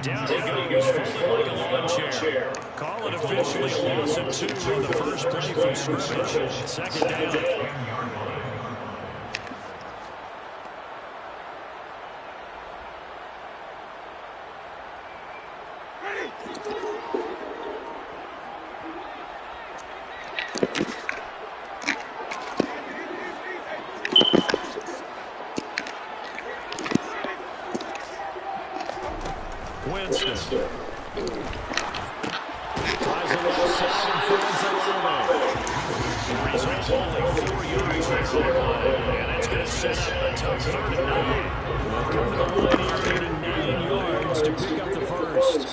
Down he goes, folded like a lawn chair. Call it officially a loss of 2 on the first play from scrimmage. Second down. Winston. Tries the left side and finds the result only 4 yards from the goal line. And it's going to set up a tough 3rd and 9. We'll come to the line here to 9 yards to pick up the first.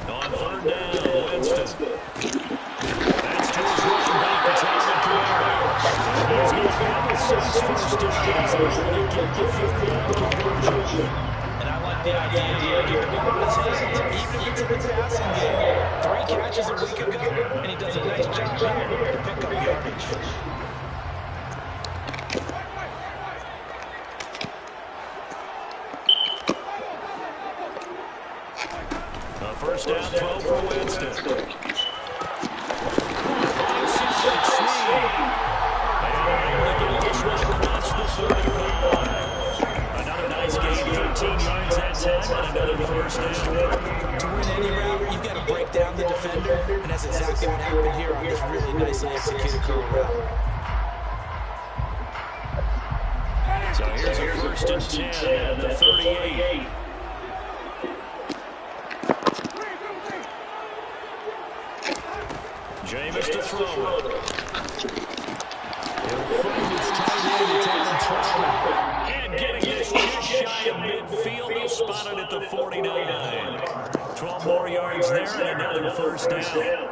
On 3rd down, Winston. That's to his running back, the Talbot Kamara. He's going to handle 6 first downs and try to get the 3rd down conversion. And I like the idea here. Keep the ball in his hands, even if it's in the passing game. 3 catches a week ago, and he does a nice job here to pick up yardage. A first down throw for Winston. Another nice gain, 13 yards that time, and another first down. To win any route, you've got to break down the defender, and that's exactly what happened here on this really nicely executed curl route. So here's a first and 10 at the 38. Jameis to throw it. He'll find his tight end, Taylor Troutman. And getting this just shy of midfield. They'll spot it at the 49. 12 more yards there and another first down.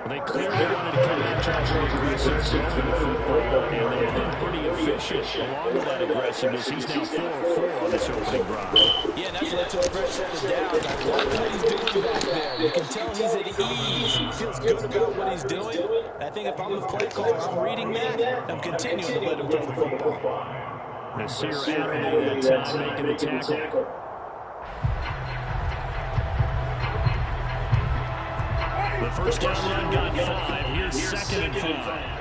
They clearly wanted to come out trying to be aggressive, throwing the football, and they've been pretty efficient along with that aggressiveness. He's now 4 of 4 on this opening drive. Yeah, and that's led to a fresh set of downs. I like what he's doing back there. You can tell he's at ease. He feels good about what he's doing. I think if I'm the play caller, I'm reading that. I'm continuing to let him throw the football. Nasir Adderley that time making the tackle. The first down run got 5. Here's 2nd and 5.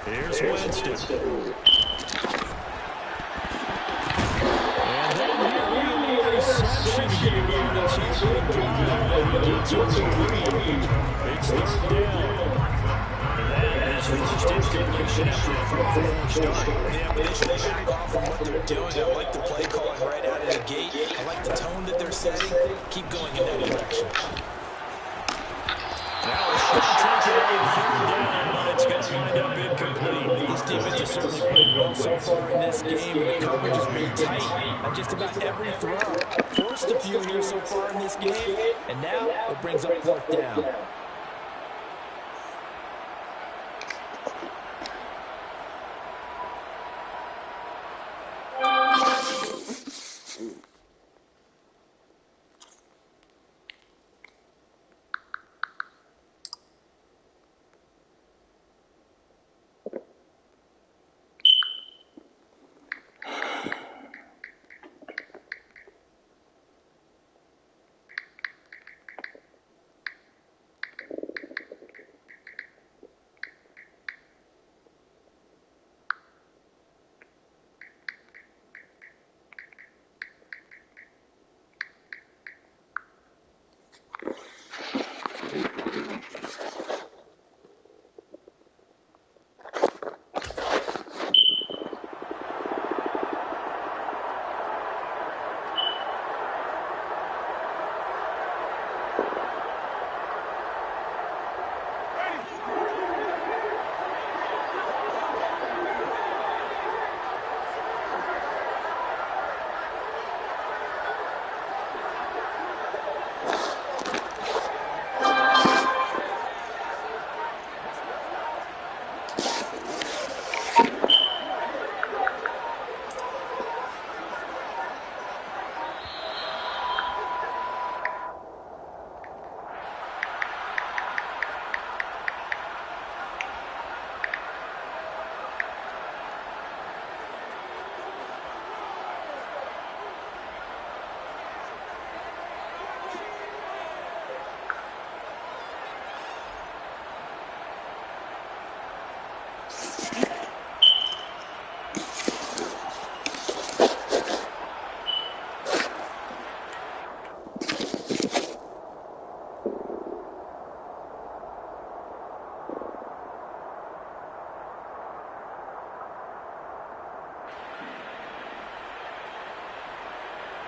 Here's Winston. And then nearly a reception here on the opening drive. It's 3rd down. That is first incompletion after a 4-4 start. Yeah, but they should back off from what they're doing. I like the play calling right out of the gate. I like the tone that they're setting. Keep going in that direction. Now a shot taken on 3rd down, but it's going to wind up incomplete. This defense has certainly played well so far in this game, and the coverage has been tight on just about every throw. Forced a few here so far in this game, and now it brings up 4th down.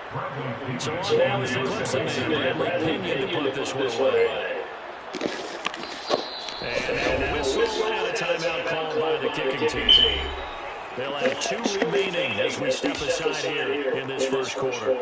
So on now is the Clemson man, Bradley Pinion, to put this one away. And a whistle and a timeout called by the kicking team. They'll have 2 remaining as we step aside here in this first quarter.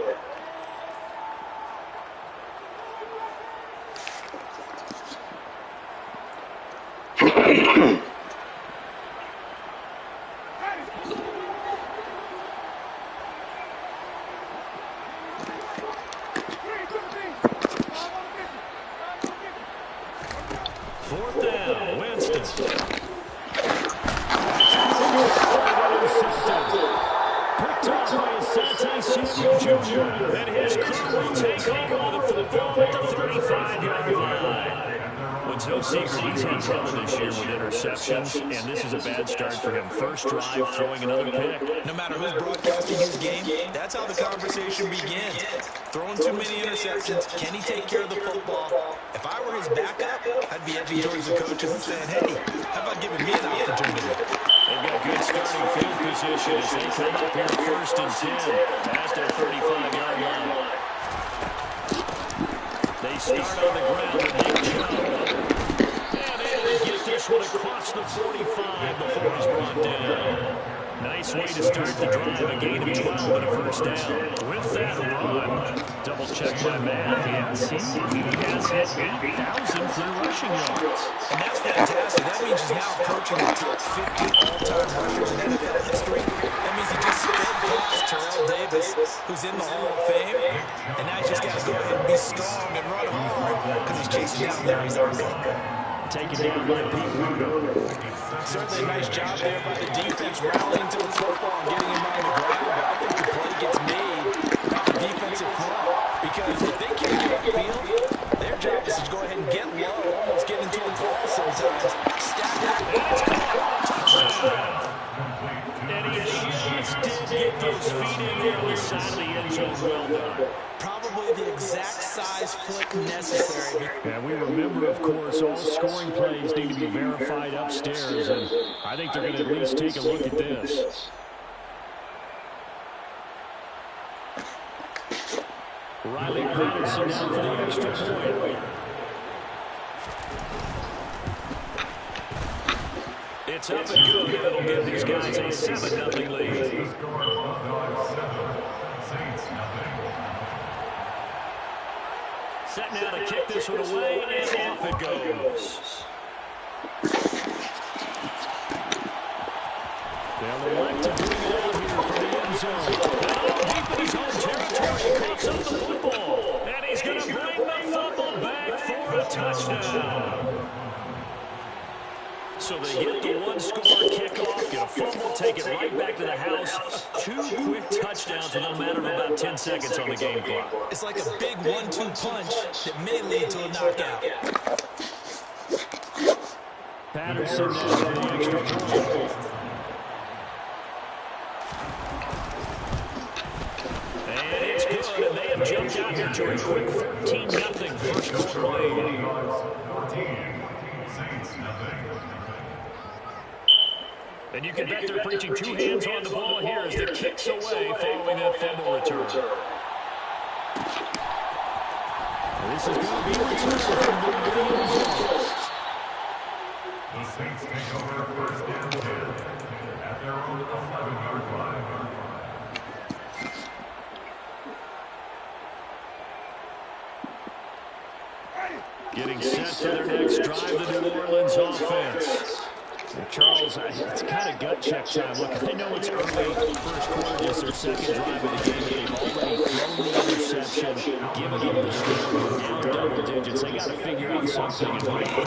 Fourth down, Winston. Picked off by Asante Samuel Jr. And his crew will take over with the football at the 35-yard line. It's no secret he's had trouble this year with interceptions, and this is a bad start for him. First drive, throwing another pick. No matter who's broadcasting his game, that's how the conversation begins. Throwing too many interceptions, can he take care of the football? If I were his backup, I'd be edging towards the coaches and saying, hey, how about giving me an opportunity? They've got good starting field position as they come up here first and 10 at their 35-yard line. They start on the ground with Nick Chubb. And able to get this one across the 45 before he's brought down. Nice way to start the drive. A gain of 12 and a first down. With that run, double check my math. Yes, he has hit 8,000 for rushing yards. And that's fantastic. That means he's now approaching the top 50 all-time rushers in NFL history. That means he just sped past Terrell Davis, who's in the Hall of Fame. And now he's just got to go ahead and be strong and run hard because he's chasing down Larry's army. Taken down by Pete Rudo. Certainly a nice job there by the defense rallying to the football and getting him on the ground. But I think the play gets made by the defensive front because if they can't get upfield, their job is to go ahead and get low, almost get into a ball sometimes. Stack it. And he just did get those feet in there on the side of the end zone. Well done. Probably the exact size flick necessary. And we remember, of course, all scoring plays need to be verified upstairs, and I think they're going to at least take a look at this. Riley Patterson out for the extra point. It's up and good. It'll give these guys a 7-0 lead. Set now to kick this one away, and off it goes. They'll elect to bring it out here from the end zone. Now deep in his own territory, he coughs up the football. And he's going to bring the football back for a touchdown. So they get the one-score kickoff, get a fumble, take it right back to the house. 2 quick touchdowns in a matter of about 10 seconds on the game clock. It's like a big 1-2 punch that may lead to a knockout. Patterson now for the extra point. And it's good, and they have jumped out here to a quick 14-0 first quarter lead. 14, Saints nothing. And you can bet they're preaching 2 hands on the ball here as the kick's away following that fumble return. This is going to be a return from the end zone. The Saints take over first and 10 at their own 11-yard line. Getting set for their next drive, the New Orleans offense. Charles, it's kind of gut check time. Look, I know it's early first quarter, just their second drive of the game. They've already thrown the interception, given up the score, down double digits. They got to figure out something and break it.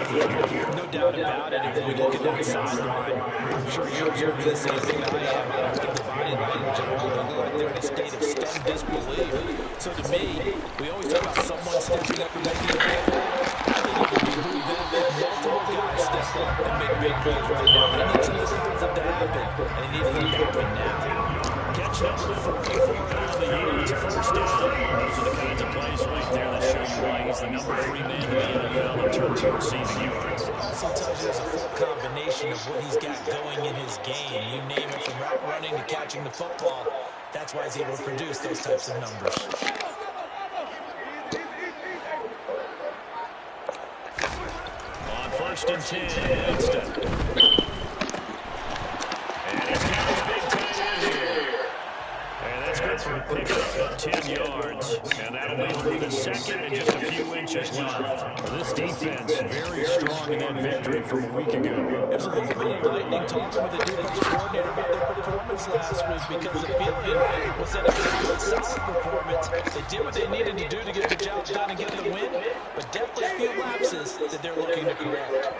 No doubt about it. If we look at that sideline, I'm sure you're observing the same thing I am. I don't think the body language and all look like they're in a state of stunned disbelief. So to me, we always talk about someone stepping up and making a big play. I think it would behoove them if multiple guys step up and make big plays right now. But it needs some of them to happen, and it needs them to happen now. Catch number 44 out of the year. It's a first down. Those are the kinds of plays right there that show you why he's the number 3 man in the NFL in terms of receiving yards. It also tells you there's a full combination of what he's got going in his game. You name it, from route running to catching the football. That's why he's able to produce those types of numbers. On 1st and 10, Winston. And he's got his big tight end here. And that's good for a pickup of 10 yards. And that'll leave him with a second and just a few inches left. Well, this defense very strong in that victory from a week ago. It was a little bit enlightening talking with the defensive coordinator about their performance last week because the feeling was that it was a good, solid performance. They did what they needed to do to get the job done and get the win, but definitely a few lapses that they're looking to correct.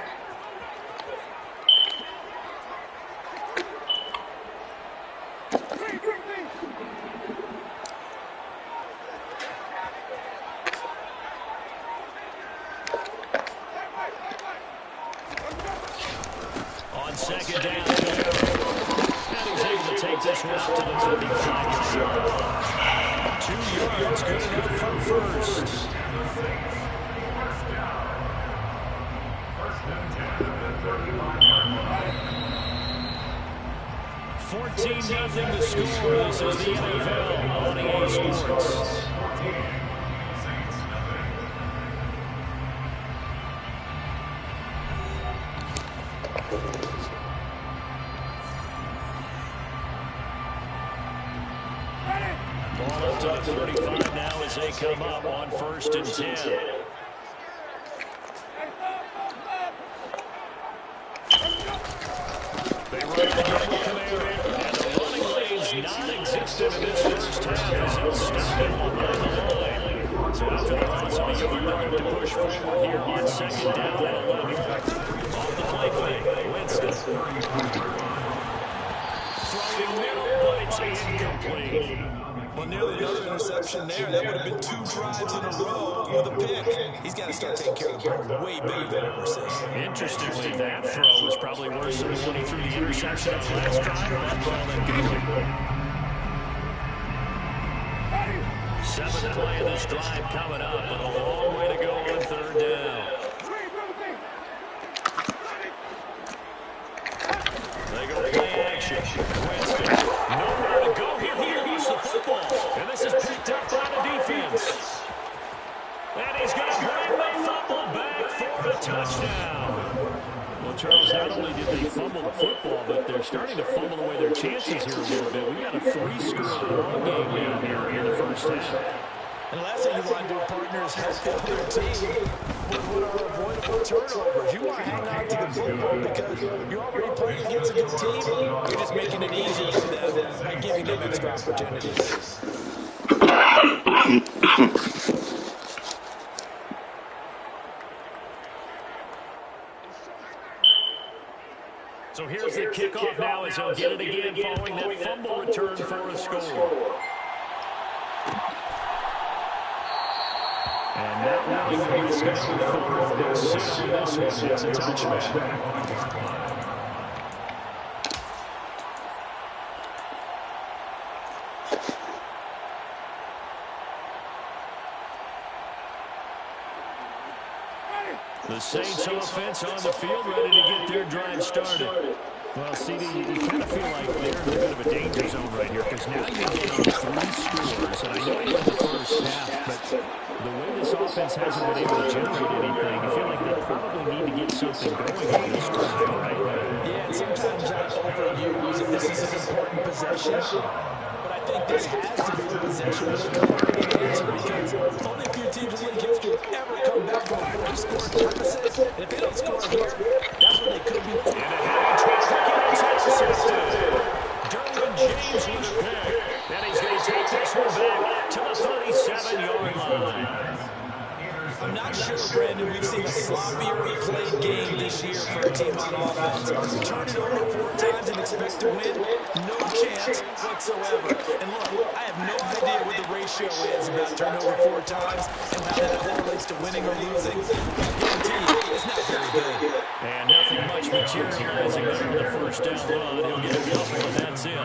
On 2nd down, and he's able to take this one out to the 35-yard line. 2 yards, good enough for first. 14-0 to score. This is the NFL on EA Sports. Ball up to the 35 now as they come up on 1st and 10. They run the double command, and the running lane's non-existent in this first half as it's stopping behind the line. So after the loss of a yard, they look to push forward here on 2nd down and 11. Off the play fake, Winston. Throwing middle, but it's incomplete. Well, nearly another interception there. That would have been 2 drives in a row with a pick. He's got to start taking care of the ball way better than what we're seeing. Interestingly, that throw was probably worse than when he threw the interception on the last drive. That ball then going. 7th play of this drive coming up, but a long way to go on 3rd down. They go play action. Winston, nowhere to go here. He lost the football. And this is picked up by the defense. And he's going to bring the fumble back for a touchdown. Well, Charles, not only did they fumble the football, but they're starting to fumble away their chances here a little bit. We got a 3-score ball game down here in the first half. And the last thing you want to do, partner, is help the other team with what are avoidable turnovers. You want to hang on to the football because you're already playing against a good team. You're just making it easier for them by giving them extra opportunities. So here's the kickoff now as he'll get it again following that fumble return for a score. And not willing to be scheduled for the sit on this one. It's a touchback. The Saints offense on the field ready to get their drive started. Well, CD, you kind of feel like they're in a bit of a danger zone right here because now you're down 3 scores. And I know you're in the first half, but the way this offense hasn't been able to generate anything, you feel like they probably need to get something going on this drive, right? Yeah, and sometimes I overuse it. This is an important possession. But I think this has to be the possession with a converting answer because only a few teams in league history have ever come back from a 4-score deficit. And if they don't score here, that's when they could be. And a heavy traffic, and it's intercepted. Derwin James with a pick. And he's going to take this one back to the 37-yard line. I'm not sure, Brandon, we've seen a sloppier played game this year for a team on offense. Turn it over 4 times and expect to win? No chance whatsoever. And look, I have no idea what the ratio is about turnover 4 times and how that correlates to winning or losing. I guarantee you, it's not very good. And nothing much materializing there on the first down run. He'll get a couple, and that's it.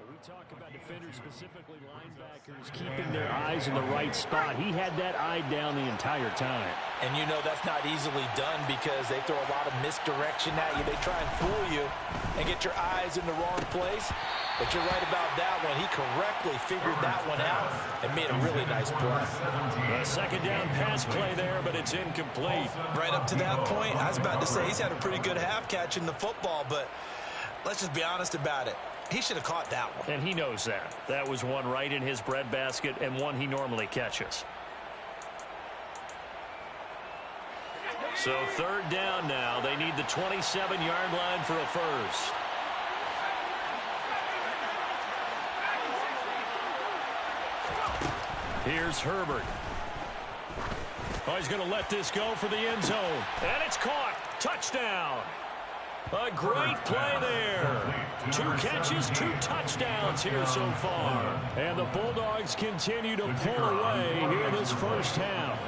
We talk about defenders, specifically linebackers, keeping their eyes in the right spot. He had that eye down the entire time. And you know that's not easily done because they throw a lot of misdirection at you. They try and fool you and get your eyes in the wrong place. But you're right about that one. He correctly figured that one out and made a really nice play. A second down pass play there, but it's incomplete. Right up to that point, I was about to say he's had a pretty good half catching the football, but let's just be honest about it. He should have caught that one. And he knows that. That was one right in his breadbasket and one he normally catches. So third down now. They need the 27-yard line for a first. Here's Herbert. Oh, he's going to let this go for the end zone. And it's caught. Touchdown. A great play there. 2 catches, 2 touchdowns here so far. And the Bulldogs continue to pull away here this first half.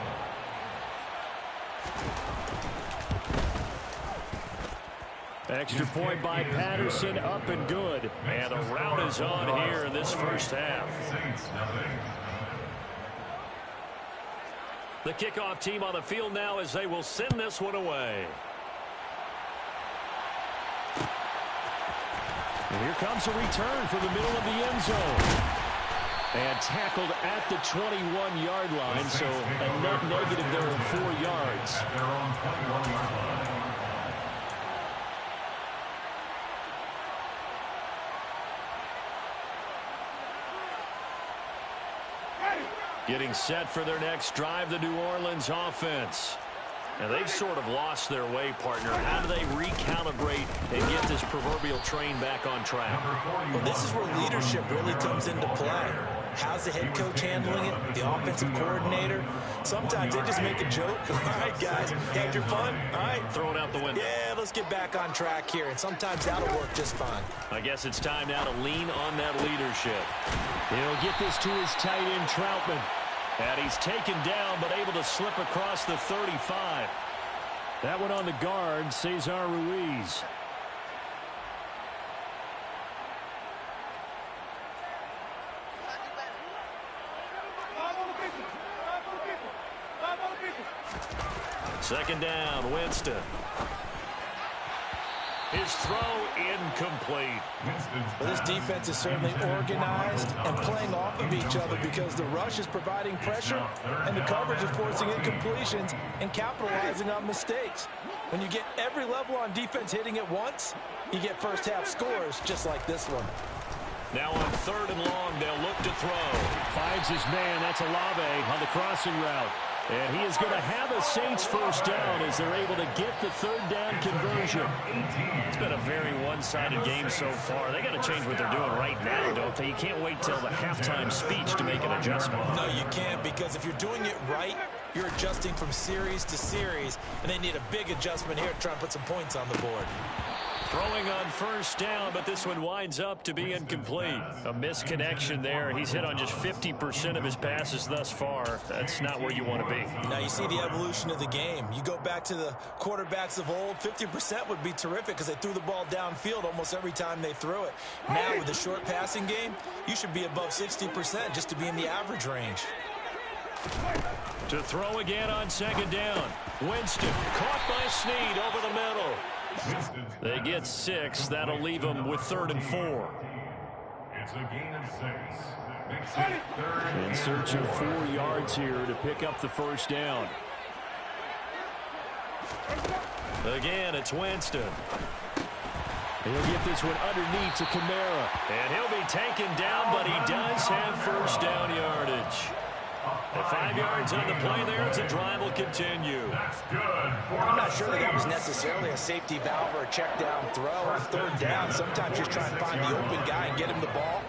Extra point by Patterson, up and good. And the route is on here in this first half. The kickoff team on the field now as they will send this one away. And here comes a return for the middle of the end zone. And tackled at the 21-yard line, so a net negative there of 4 yards. Getting set for their next drive, the New Orleans offense. And they've sort of lost their way, partner. How do they recalibrate and get this proverbial train back on track? Well, this is where leadership really comes into play. How's the head coach handling it? The offensive coordinator? Sometimes they just make a joke. All right, guys, had your fun? All right. Throw it out the window. Yeah, let's get back on track here. And sometimes that'll work just fine. I guess it's time now to lean on that leadership. He'll get this to his tight end, Troutman. And he's taken down, but able to slip across the 35. That one on the guard, Cesar Ruiz. Second down, Winston. His throw incomplete. Well, this defense is certainly organized and playing off of each other because the rush is providing pressure and the coverage is forcing incompletions and capitalizing on mistakes. When you get every level on defense hitting it once, you get first half scores just like this one. Now on third and long, they'll look to throw. Finds his man. That's Olave on the crossing route. And he is going to have a Saints first down as they're able to get the third down conversion. It's been a very one-sided game so far. They got to change what they're doing right now, don't they? You can't wait till the halftime speech to make an adjustment. No, you can't, because if you're doing it right, you're adjusting from series to series, and they need a big adjustment here to try and put some points on the board. Throwing on first down, but this one winds up to be incomplete. A misconnection there. He's hit on just 50% of his passes thus far. That's not where you want to be. Now you see the evolution of the game. You go back to the quarterbacks of old, 50% would be terrific because they threw the ball downfield almost every time they threw it. Now with the short passing game, you should be above 60% just to be in the average range. To throw again on second down. Winston caught by Snead over the middle. They get 6. That'll leave them with 3rd and 4. It's a gain of 6. In search of 4 yards here to pick up the first down. Again, it's Winston. He'll get this one underneath to Kamara. And he'll be taken down, but he does have first down yardage. At 5 yards on the play there, it's a drive will continue. That's good. I'm not sure that was necessarily a safety valve or a check down throw on third down. Sometimes just try and find the open guy and get him the ball.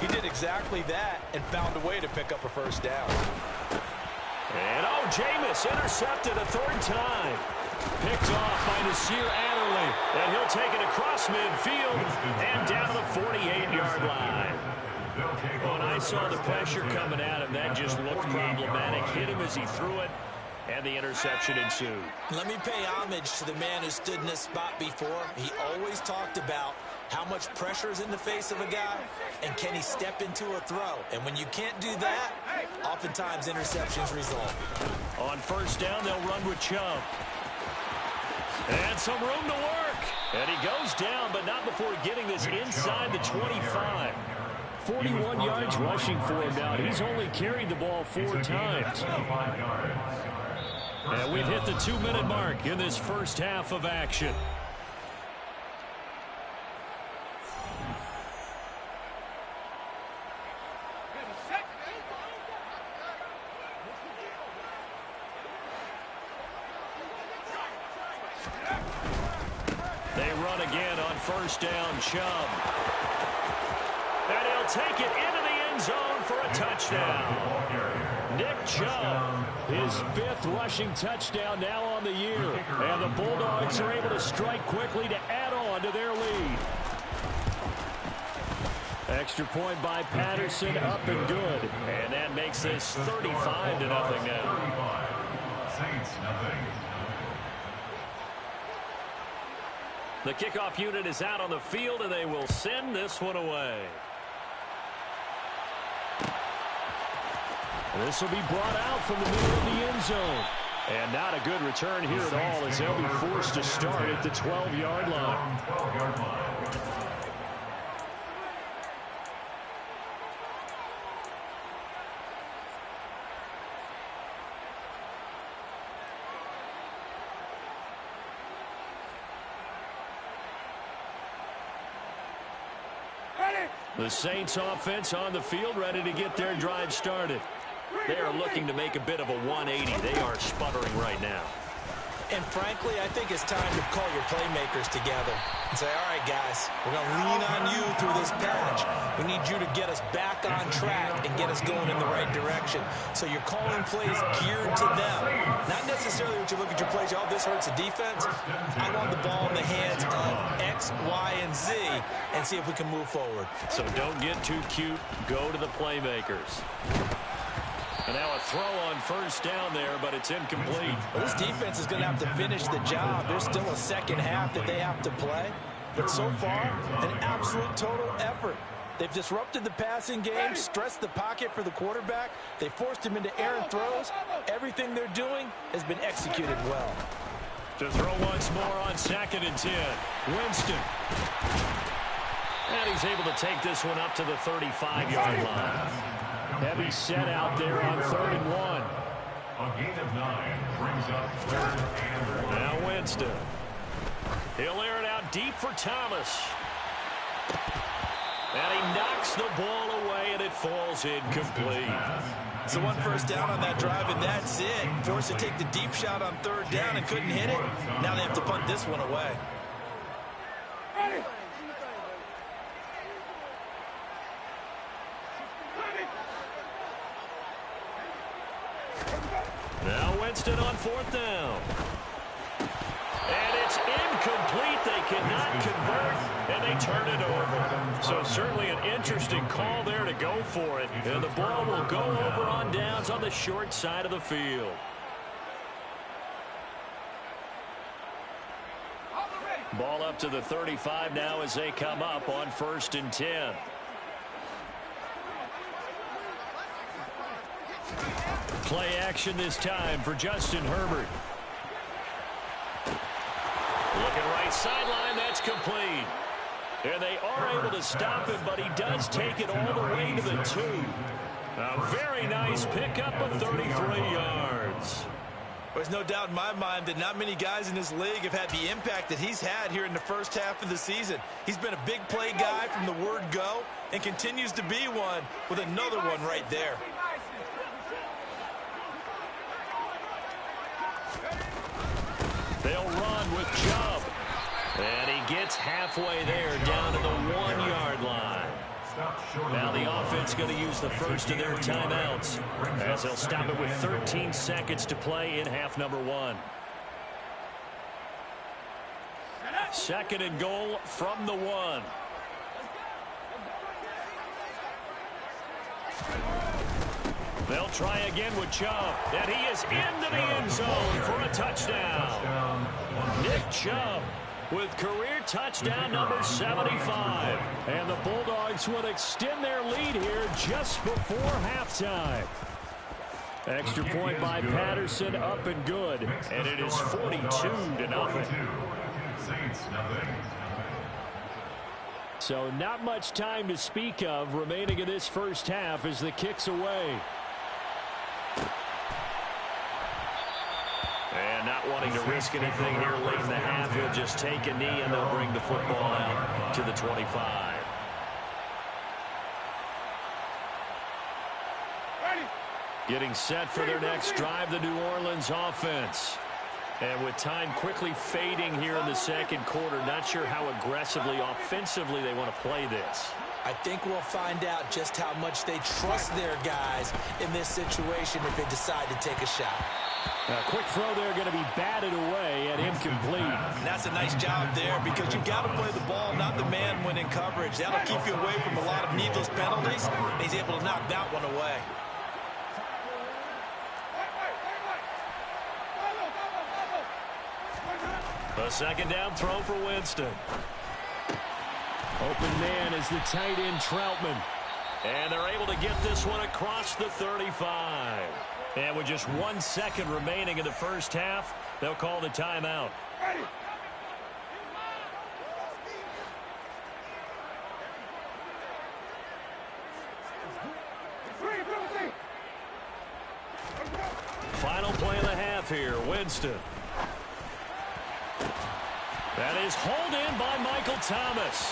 He did exactly that and found a way to pick up a first down. And Jameis intercepted a 3rd time. Picked off by Nasir Adderley. And he'll take it across midfield and down to the 48-yard line. When I saw the pressure coming at him, that just looked problematic. Hit him as he threw it, and the interception ensued. Let me pay homage to the man who stood in this spot before. He always talked about How much pressure is in the face of a guy, and can he step into a throw? And when you can't do that, oftentimes interceptions result. On first down, they'll run with Chubb. And some room to work. And he goes down, but not before getting this inside the 25. 41 yards rushing for him now. He's only carried the ball 4 times. And we've hit the 2-minute mark in this first half of action. They run again on first down, Chubb. And he'll take it into the end zone for a touchdown. Nick Chubb, his 5th rushing touchdown now on the year. And the Bulldogs are able to strike quickly to add on to their lead. Extra point by Patterson, up and good. And that makes this 35-0 now. Saints, nothing. The kickoff unit is out on the field, and they will send this one away. This will be brought out from the middle of the end zone. And not a good return here at all, as they'll be forced to start at the 12-yard line. 12-yard line. The Saints offense on the field, ready to get their drive started. They are looking to make a bit of a 180. They are sputtering right now. And frankly, I think it's time to call your playmakers together and say, all right, guys, we're going to lean on you through this patch. We need you to get us back on track and get us going in the right direction. So you're calling plays geared to them. Not necessarily what you look at your plays, oh, this hurts the defense. I want the ball in the hands of X, Y, and Z and see if we can move forward. So don't get too cute. Go to the playmakers. And now a throw on first down there, but it's incomplete. Well, this defense is going to have to finish the job. There's still a second half that they have to play. But so far, an absolute total effort. They've disrupted the passing game, stressed the pocket for the quarterback. They forced him into errant throws. Everything they're doing has been executed well. To throw once more on 2nd and 10. Winston. And he's able to take this one up to the 35-yard line. Heavy set out there on 3rd and 1. A gain of 9 brings up 3rd and 1. Now Winston. He'll air it out deep for Thomas. And he knocks the ball away, and it falls incomplete. So 1 first down on that drive, and that's it. Forced to take the deep shot on 3rd down and couldn't hit it. Now they have to punt this one away. Now Winston on 4th down. And it's incomplete. They cannot convert, and they turn it over. So certainly an interesting call there to go for it. And the ball will go over on downs on the short side of the field. Ball up to the 35 now as they come up on 1st and 10. Play action this time for Justin Herbert. Looking right sideline, that's complete. And they are able to stop him, but he does take it all the way to the 2. A very nice pickup of 33 yards. There's no doubt in my mind that not many guys in this league have had the impact that he's had here in the first half of the season. He's been a big play guy from the word go and continues to be one with another one right there. They'll run with Chubb. And he gets halfway there down to the 1-yard line. Now the offense going to use the first of their timeouts as they'll stop it with 13 seconds to play in half number 1. 2nd and goal from the 1. They'll try again with Chubb, and he is into the end zone for a touchdown. Nick Chubb with career touchdown number 75. And the Bulldogs will extend their lead here just before halftime. Extra point by Patterson, up and good. And it is 42-0. Saints, nothing. So not much time to speak of remaining in this first half as the kick's away. And not wanting to risk anything here late in the half, he'll just take a knee and they'll bring the football out to the 25. Getting set for their next drive, the New Orleans offense. And with time quickly fading here in the second quarter, not sure how aggressively, offensively they want to play this. I think we'll find out just how much they trust their guys in this situation if they decide to take a shot. A quick throw there going to be batted away and incomplete. And that's a nice job there because you've got to play the ball, not the man when in coverage. That'll keep you away from a lot of needless penalties. And he's able to knock that one away. A second down throw for Winston. Open man is the tight end Troutman. And they're able to get this one across the 35. And with just 1 second remaining in the first half, they'll call the timeout. Final play of the half here, Winston. That is hauled in by Michael Thomas.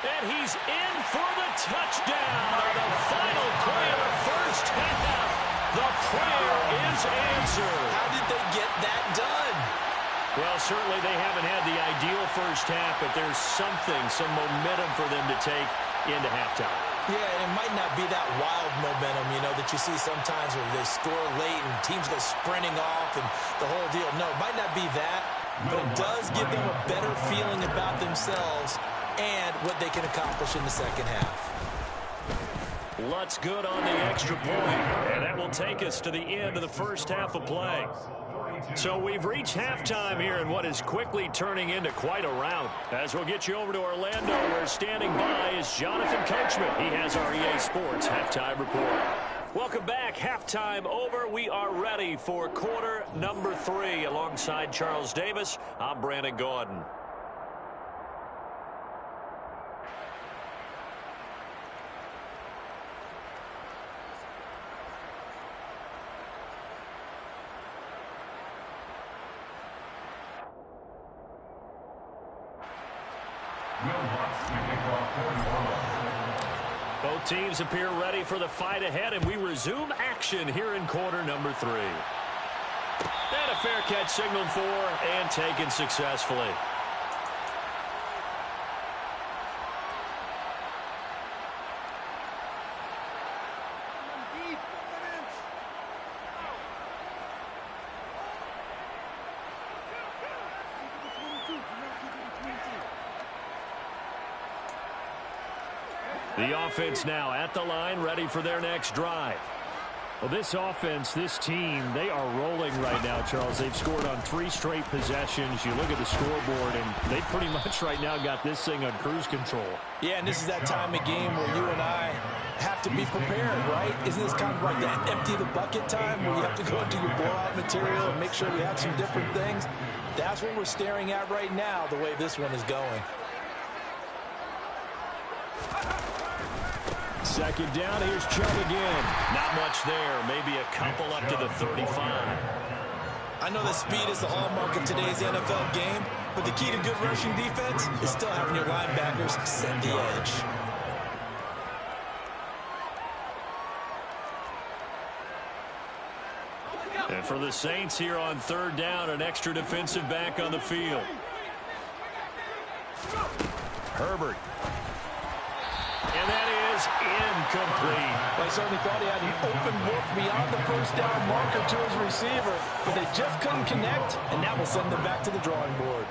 And he's in for the touchdown on the final play of the first half. The prayer is answered. How did they get that done? Well, certainly they haven't had the ideal first half, but there's something, some momentum for them to take into halftime. Yeah, and it might not be that wild momentum, you know, that you see sometimes where they score late and teams go sprinting off and the whole deal. No, it might not be that, but it does give them a better feeling about themselves and what they can accomplish in the second half. Lutz good on the extra point, and that will take us to the end of the first half of play. So we've reached halftime here in what is quickly turning into quite a rout. As we'll get you over to Orlando, where standing by is Jonathan Coachman. He has our EA Sports halftime report. Welcome back. Halftime over. We are ready for quarter number 3. Alongside Charles Davis, I'm Brandon Gordon. Both teams appear ready for the fight ahead, and we resume action here in quarter number 3. And a fair catch signaled for and taken successfully. The offense now at the line, ready for their next drive. Well, this offense, this team, they are rolling right now, Charles. They've scored on 3 straight possessions. You look at the scoreboard, and they pretty much right now got this thing on cruise control. Yeah, and this is that time of game where you and I have to be prepared, right? Isn't this kind of like that empty the bucket time where you have to go into your blowout material and make sure we have some different things? That's what we're staring at right now, the way this one is going. Second down, here's Chubb again. Not much there, maybe a couple up to the 35. I know that speed is the hallmark of today's NFL game, but the key to good rushing defense is still having your linebackers set the edge. And for the Saints here on third down, an extra defensive back on the field. Herbert. And that is incomplete. I certainly thought he had an open look beyond the first down marker to his receiver, but they just couldn't connect, and that will send them back to the drawing board.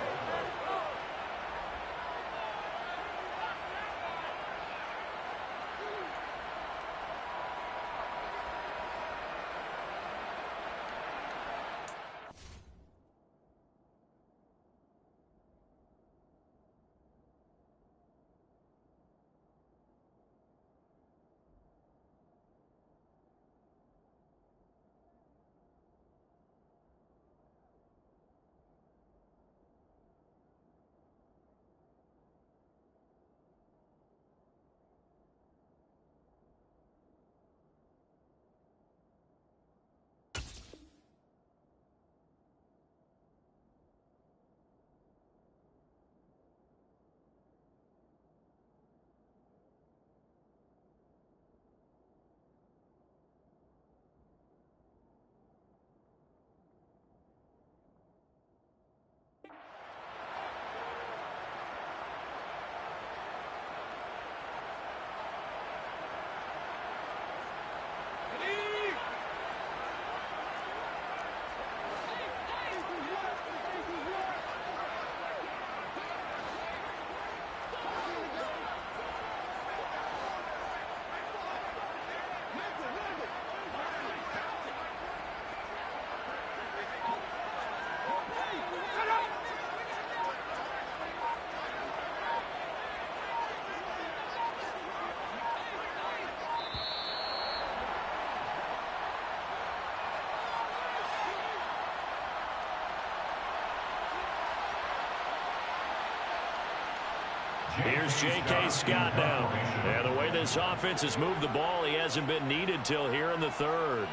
Here's J.K. Scott now. And the way this offense has moved the ball, he hasn't been needed till here in the third.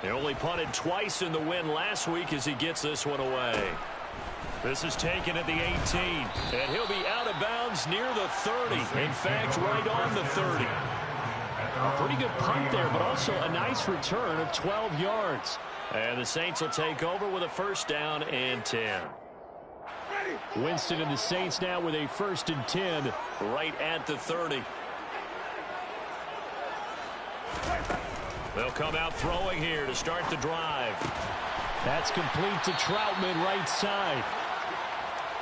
He only punted twice in the win last week as he gets this one away. This is taken at the 18, and he'll be out of bounds near the 30. In fact, right on the 30. A pretty good punt there, but also a nice return of 12 yards. And the Saints will take over with a first down and 10. Winston and the Saints now with a 1st and 10. Right at the 30. They'll come out throwing here to start the drive. That's complete to Troutman right side.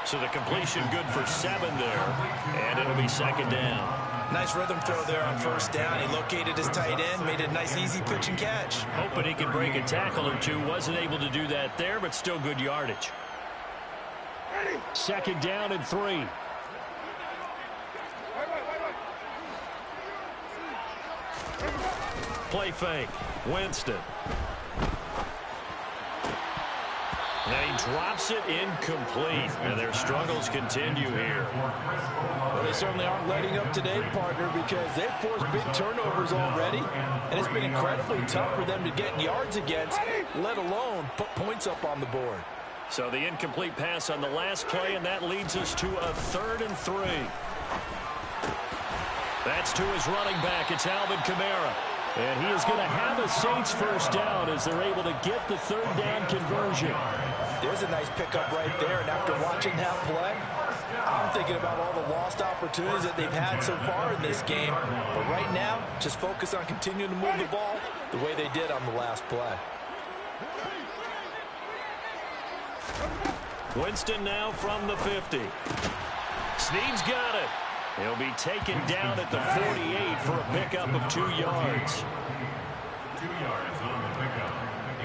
So the completion good for 7 there. And it'll be 2nd down. Nice rhythm throw there on 1st down. He located his tight end, made a nice easy pitch and catch. Hoping he could break a tackle or two. Wasn't able to do that there, but still good yardage. 2nd down and 3. Play fake. Winston. And he drops it incomplete. And their struggles continue here. Well, they certainly aren't letting up today, partner, because they've forced big turnovers already. And it's been incredibly tough for them to get yards against, let alone put points up on the board. So the incomplete pass on the last play, and that leads us to a 3rd and 3. That's to his running back. It's Alvin Kamara. And he is going to have a Saints 1st down as they're able to get the 3rd down conversion. There's a nice pickup right there, and after watching that play, I'm thinking about all the lost opportunities that they've had so far in this game. But right now, just focus on continuing to move the ball the way they did on the last play. Winston now from the 50. Snead's got it. He'll be taken down at the 48 for a pickup of 2 yards. 2 yards on the pickup.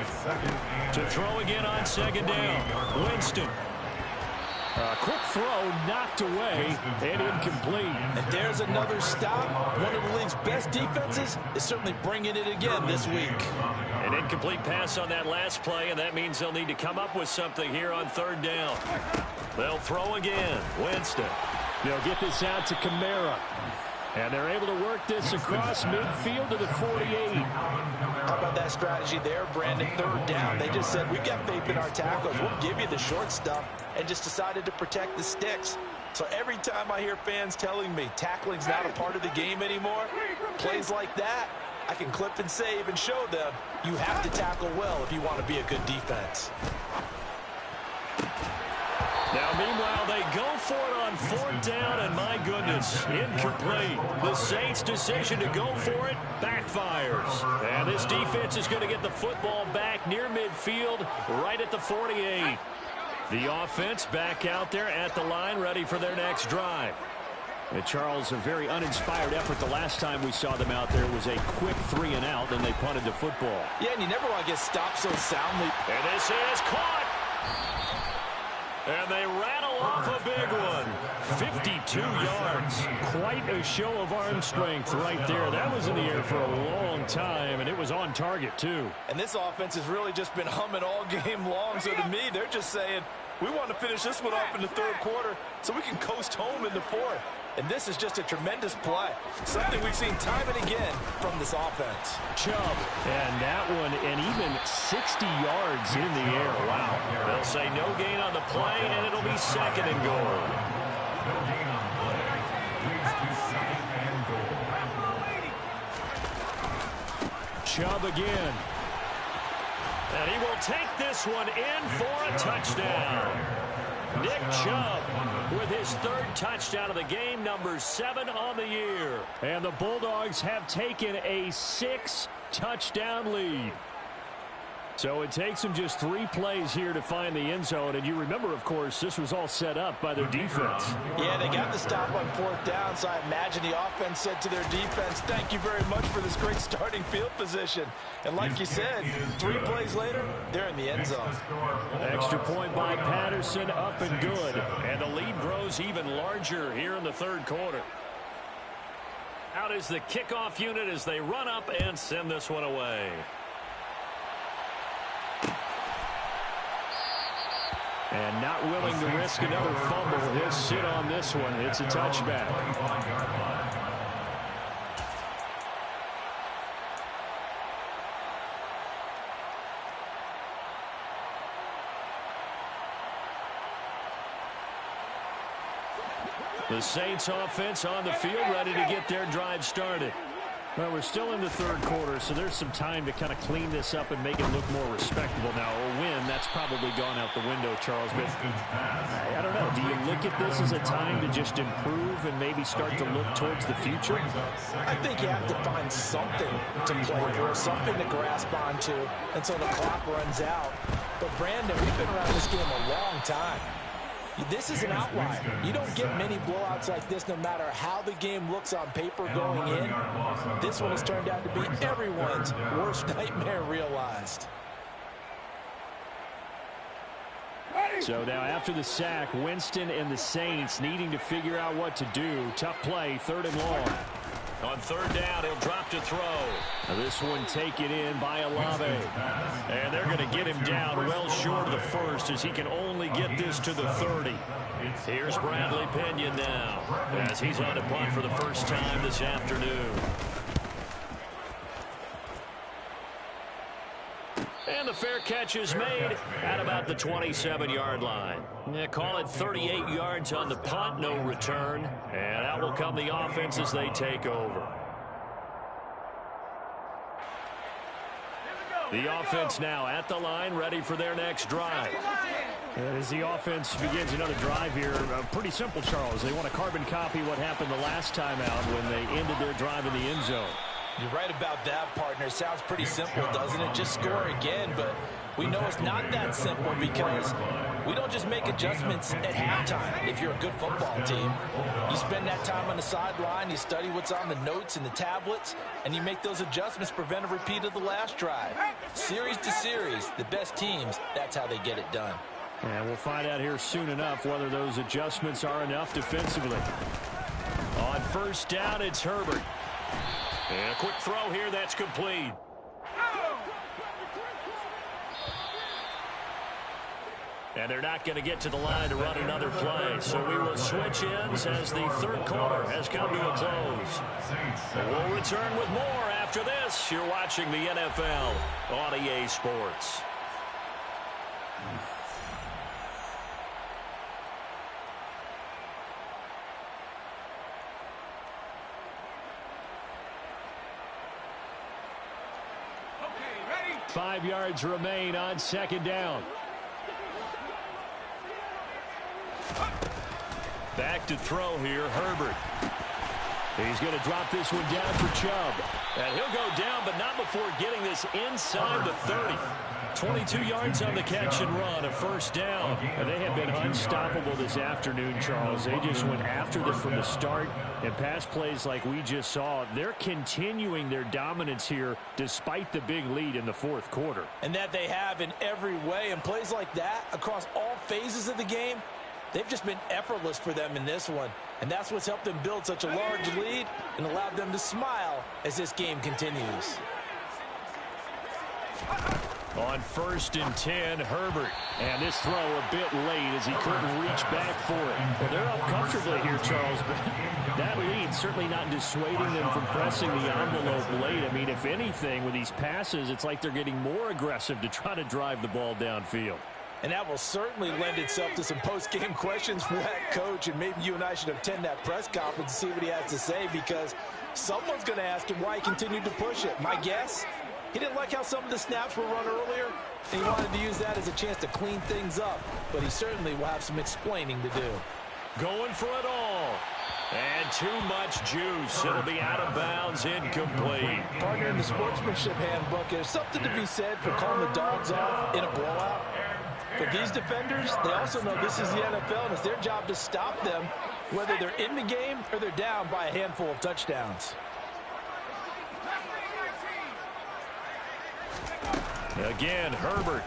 It's 2nd. To throw again on 2nd down. Winston. A quick throw knocked away and incomplete. And there's another stop. One of the league's best defenses is certainly bringing it again this week. An incomplete pass on that last play, and that means they'll need to come up with something here on 3rd down. They'll throw again. Winston. They'll get this out to Kamara. And they're able to work this across midfield to the 48. How about that strategy there, Brandon? 3rd down. They just said, we've got faith in our tackles. We'll give you the short stuff, and just decided to protect the sticks. So every time I hear fans telling me tackling's not a part of the game anymore, plays like that, I can clip and save and show them you have to tackle well if you want to be a good defense. Now, meanwhile, they go for it on 4th down, and my goodness, incomplete. The Saints' decision to go for it backfires. And this defense is going to get the football back near midfield, right at the 48. The offense back out there at the line, ready for their next drive. And Charles, a very uninspired effort. The last time we saw them out there was a quick 3 and out, then they punted the football. Yeah, and you never want to get stopped so soundly. And this is caught. And they rattle off a big one. 52 yards. Quite a show of arm strength right there. That was in the air for a long time, and it was on target, too. And this offense has really just been humming all game long. So to me, they're just saying, we want to finish this one off in the 3rd quarter so we can coast home in the 4th. And this is just a tremendous play. Something we've seen time and again from this offense. Chubb. And that one, and even 60 yards in the air. Wow. They'll say no gain on the play, and it'll be 2nd and goal. No gain on play. Leads to 2nd and goal. Chubb again. And he will take this one in for a touchdown. Nick Chubb with his 3rd touchdown of the game, number 7 on the year. And the Bulldogs have taken a 6-touchdown lead. So it takes them just 3 plays here to find the end zone. And you remember, of course, this was all set up by their defense. Yeah, they got the stop on 4th down, so I imagine the offense said to their defense, thank you very much for this great starting field position. And like you said, 3 plays later, they're in the end zone. Extra point by Patterson, up and good. And the lead grows even larger here in the 3rd quarter. Out is the kickoff unit as they run up and send this one away. And not willing to risk another fumble. He'll sit on this one. It's a touchback. The Saints offense on the field, ready to get their drive started. Well, we're still in the third quarter, so there's some time to kind of clean this up and make it look more respectable now. A win, that's probably gone out the window, Charles. But I don't know. Do you look at this as a time to just improve and maybe start to look towards the future? I think you have to find something to play for, something to grasp onto until the clock runs out. But, Brandon, we've been around this game a long time. This is an outlier. You don't get many blowouts like this no matter how the game looks on paper going in. This one has turned out to be everyone's worst nightmare realized. So now after the sack, Winston and the Saints needing to figure out what to do. Tough play, 3rd and long. On 3rd down, he'll drop to throw. Now this one taken in by Olave. And they're going to get him down well short of the first as he can only get this to the 30. Here's Bradley Pinion now as he's on a punt for the first time this afternoon. And the fair catch is made at about the 27-yard line. Call it 38 yards on the punt, no return. And out will come the offense as they take over. The offense now at the line, ready for their next drive. And as the offense begins another drive here, pretty simple, Charles. They want to carbon copy what happened the last time out when they ended their drive in the end zone. You're right about that, partner. Sounds pretty simple, doesn't it? Just score again, but we know it's not that simple because we don't just make adjustments at halftime if you're a good football team. You spend that time on the sideline, you study what's on the notes and the tablets, and you make those adjustments, prevent a repeat of the last drive. Series to series, the best teams, that's how they get it done. And we'll find out here soon enough whether those adjustments are enough defensively. On 1st down, it's Herbert. And a quick throw here, that's complete. And they're not going to get to the line to run another play. So we will switch ends as the 3rd quarter has come to a close. We'll return with more after this. You're watching the NFL on EA Sports. Okay, ready? 5 yards remain on 2nd down. Back to throw here, Herbert. He's going to drop this one down for Chubb. And he'll go down, but not before getting this inside the 30. 22 yards on the catch and run, a 1st down. And they have been unstoppable this afternoon, Charles. They just went after them from the start. And pass plays like we just saw, they're continuing their dominance here despite the big lead in the 4th quarter. And that they have in every way. And plays like that across all phases of the game, they've just been effortless for them in this one. And that's what's helped them build such a large lead and allowed them to smile as this game continues. On 1st and 10, Herbert. And this throw a bit late as he couldn't reach back for it. Well, they're up comfortably here, Charles, but that lead certainly not dissuading them from pressing the envelope late. I mean, if anything, with these passes, it's like they're getting more aggressive to try to drive the ball downfield. And that will certainly lend itself to some post-game questions for that coach. And maybe you and I should attend that press conference and see what he has to say, because someone's going to ask him why he continued to push it. My guess, he didn't like how some of the snaps were run earlier, and he wanted to use that as a chance to clean things up. But he certainly will have some explaining to do. Going for it all. And too much juice. It'll be out of bounds, incomplete. Partner, in the sportsmanship handbook, there's something to be said for calling the dogs off in a blowout. But these defenders, they also know this is the NFL, and it's their job to stop them, whether they're in the game or they're down by a handful of touchdowns. Again, Herbert.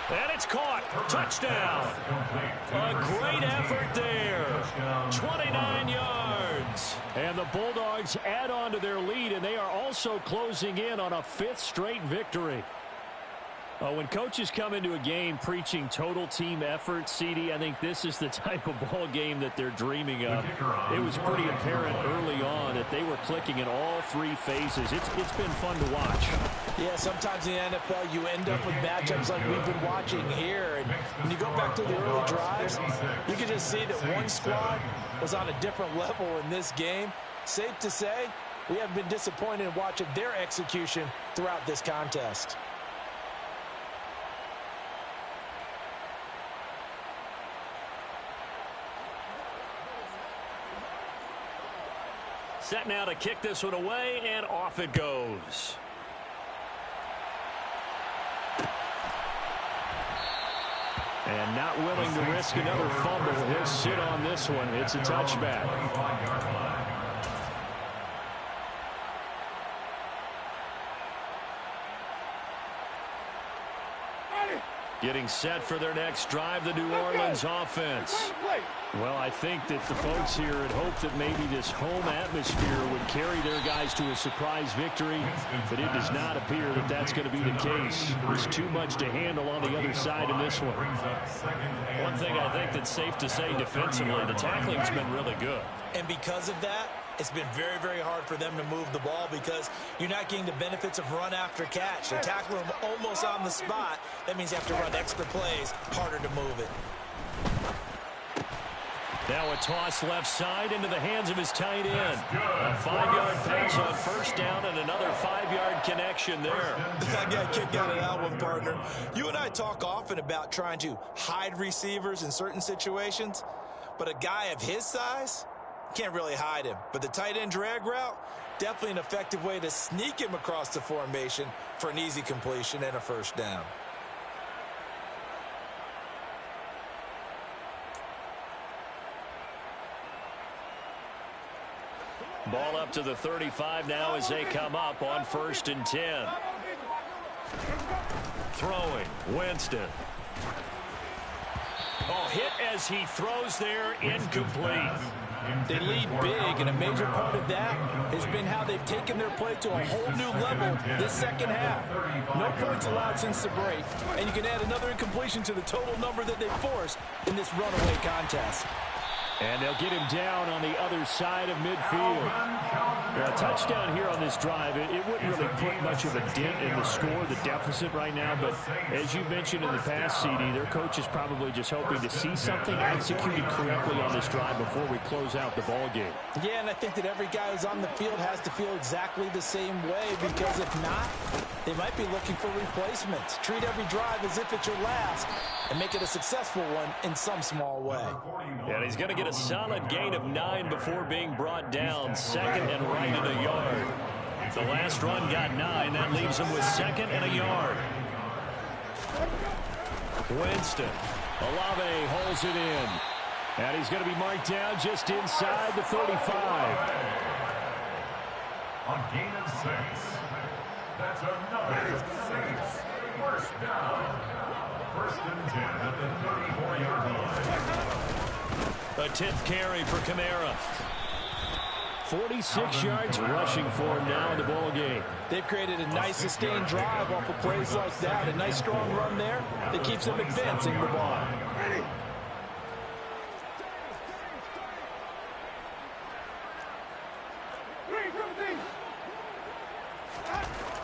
And it's caught. Touchdown. A great effort there. 29 yards. And the Bulldogs add on to their lead, and they are also closing in on a 5th straight victory. When coaches come into a game preaching total team effort, CD, I think this is the type of ball game that they're dreaming of. It was pretty apparent early on that they were clicking in all three phases. It's been fun to watch. Yeah, sometimes in the NFL you end up with matchups like we've been watching here. And when you go back to the early drives, you can just see that one squad was on a different level in this game. Safe to say, we have been disappointed in watching their execution throughout this contest. Set now to kick this one away, and off it goes. And not willing to risk another fumble. He'll sit on this one. It's a touchback. Getting set for their next drive, the New Orleans offense. Well, I think that the folks here had hoped that maybe this home atmosphere would carry their guys to a surprise victory, but it does not appear that that's going to be the case. There's too much to handle on the other side in this one. One thing I think that's safe to say defensively, the tackling's been really good. And because of that, it's been very, very hard for them to move the ball because you're not getting the benefits of run after catch. They're tackling them almost on the spot. That means you have to run extra plays, harder to move it. Now a toss left side into the hands of his tight end. A 5-yard pass on first down and another 5-yard connection there. I got a kick out of that one, partner. You and I talk often about trying to hide receivers in certain situations, but a guy of his size can't really hide him. But the tight end drag route, definitely an effective way to sneak him across the formation for an easy completion and a first down. Ball up to the 35 now as they come up on 1st and 10. Throwing, Winston. Oh, hit as he throws there, incomplete. They lead big, and a major part of that has been how they've taken their play to a whole new level this second half. No points allowed since the break, and you can add another incompletion to the total number that they forced in this runaway contest. And they'll get him down on the other side of midfield. Well, a touchdown here on this drive, it wouldn't really put much of a dent in the score, the deficit right now. But as you mentioned in the past, CD, their coach is probably just hoping to see something executed correctly on this drive before we close out the ball game. Yeah, and I think that every guy who's on the field has to feel exactly the same way, because if not, they might be looking for replacements. Treat every drive as if it's your last and make it a successful one in some small way. And he's going to get a solid gain of 9 before being brought down. 2nd and right at a yard. The last run got 9. That leaves him with 2nd and a yard. Winston. Olave holds it in. And he's going to be marked down just inside the 35. A gain of 6. That's another 6. First down. 1st and 10 at the 34-yard line. A 10th carry for Kamara. 46 yards rushing for him now in the ball game. They've created a nice sustained drive off of plays like that. A nice strong run there that keeps them advancing the ball.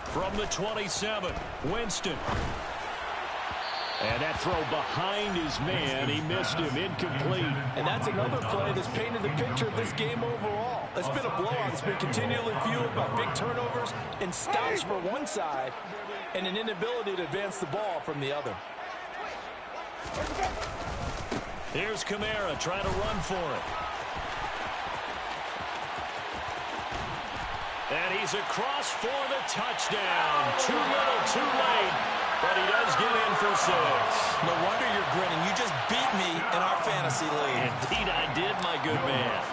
From the 27, Winston. And that throw behind his man, he missed him, incomplete. And that's another play that's painted the picture of this game overall. It's been a blowout. It's been continually fueled by big turnovers and stops for one side and an inability to advance the ball from the other. Here's Kamara trying to run for it. And he's across for the touchdown. Too little, too late. But he does get in for 6. No wonder you're grinning. You just beat me in our fantasy league. Indeed I did, my good man.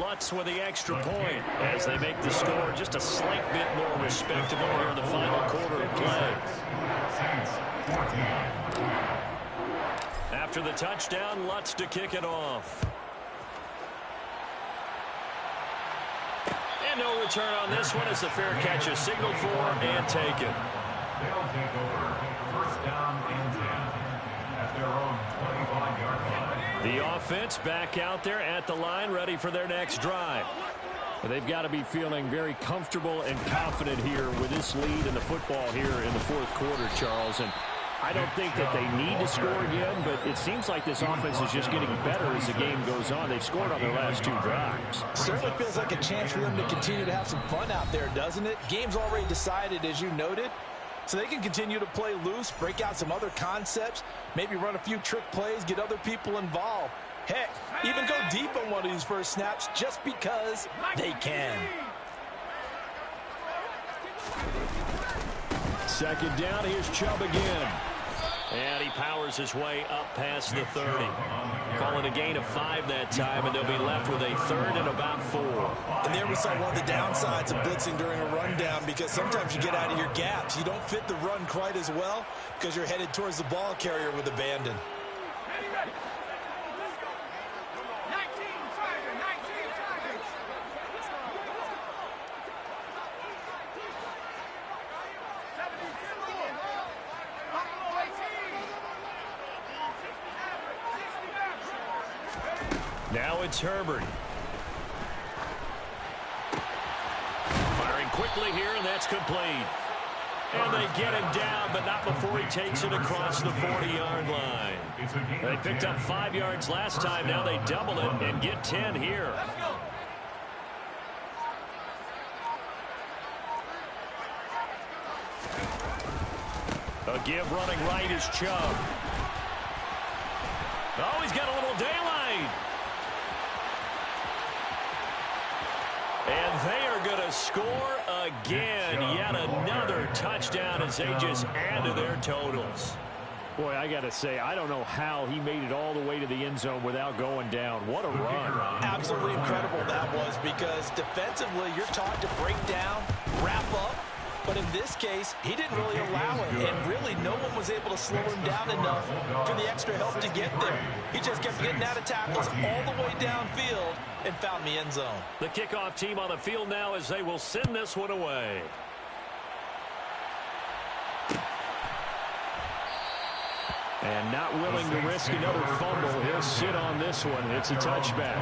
Lutz with the extra point as they make the score just a slight bit more respectable here in the final quarter of play. After the touchdown, Lutz to kick it off. And no return on this one as the fair catch is signaled for and taken. They'll take over first down and 10 at their own 25-yard line. The offense back out there at the line, ready for their next drive. Well, they've got to be feeling very comfortable and confident here with this lead in the football here in the fourth quarter, Charles. And I don't think that they need to score again, but it seems like this offense is just getting better as the game goes on. They've scored on their last 2 drives. Certainly feels like a chance for them to continue to have some fun out there, doesn't it? Game's already decided, as you noted, so they can continue to play loose, break out some other concepts, maybe run a few trick plays, get other people involved. Heck, even go deep on one of these first snaps just because they can. Second down, here's Chubb again. And he powers his way up past the 30. Calling a gain of 5 that time, and they'll be left with a 3rd and about 4. And there we saw one of the downsides of blitzing during a rundown, because sometimes you get out of your gaps. You don't fit the run quite as well because you're headed towards the ball carrier with abandon. Now it's Herbert. Firing quickly here, and that's complete. And they get him down, but not before he takes it across the 40-yard line. They picked up 5 yards last time. Now they double it and get 10 here. A give running right is Chubb. Oh, he's got a little daylight. And they are going to score again. Yet another touchdown as they just add to their totals. Boy, I got to say, I don't know how he made it all the way to the end zone without going down. What a run. Absolutely incredible that was, because defensively you're taught to break down, wrap up. But in this case, he didn't really allow it, and really no one was able to slow him down enough for the extra help to get there. He just kept getting out of tackles all the way downfield and found the end zone. The kickoff team on the field now as they will send this one away. And not willing to risk another fumble. He'll sit on this one. It's a touchback.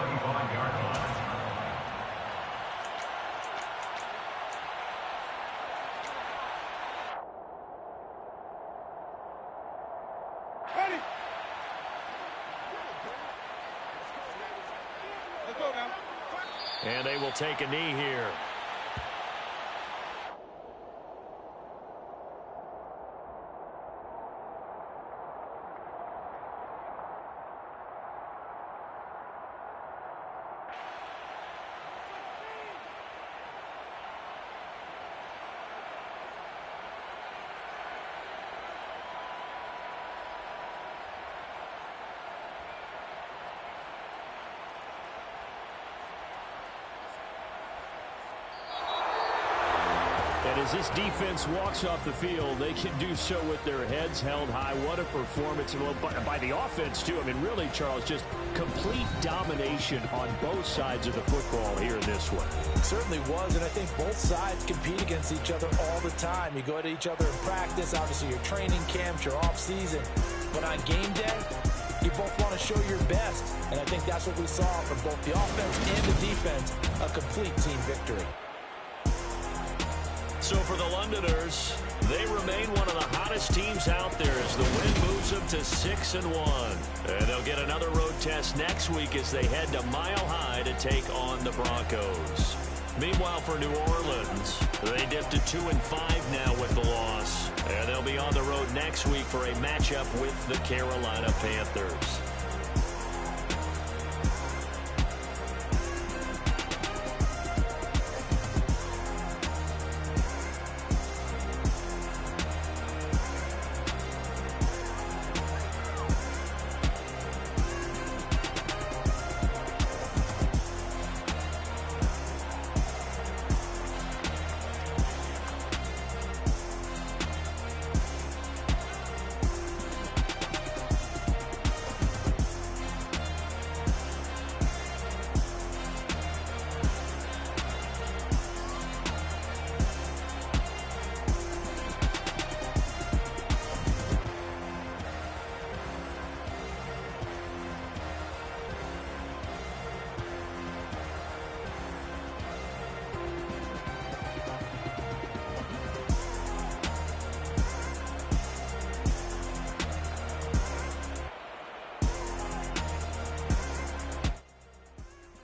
And they will take a knee here. And as this defense walks off the field, they can do so with their heads held high. What a performance by the offense, too. I mean, really, Charles, just complete domination on both sides of the football here in this one. It certainly was, and I think both sides compete against each other all the time. You go to each other in practice, obviously your training camps, your off-season. But on game day, you both want to show your best. And I think that's what we saw from both the offense and the defense, a complete team victory. So for the Londoners, they remain one of the hottest teams out there as the win moves them to 6-1. And they'll get another road test next week as they head to Mile High to take on the Broncos. Meanwhile, for New Orleans, they dipped to 2-5 now with the loss. And they'll be on the road next week for a matchup with the Carolina Panthers.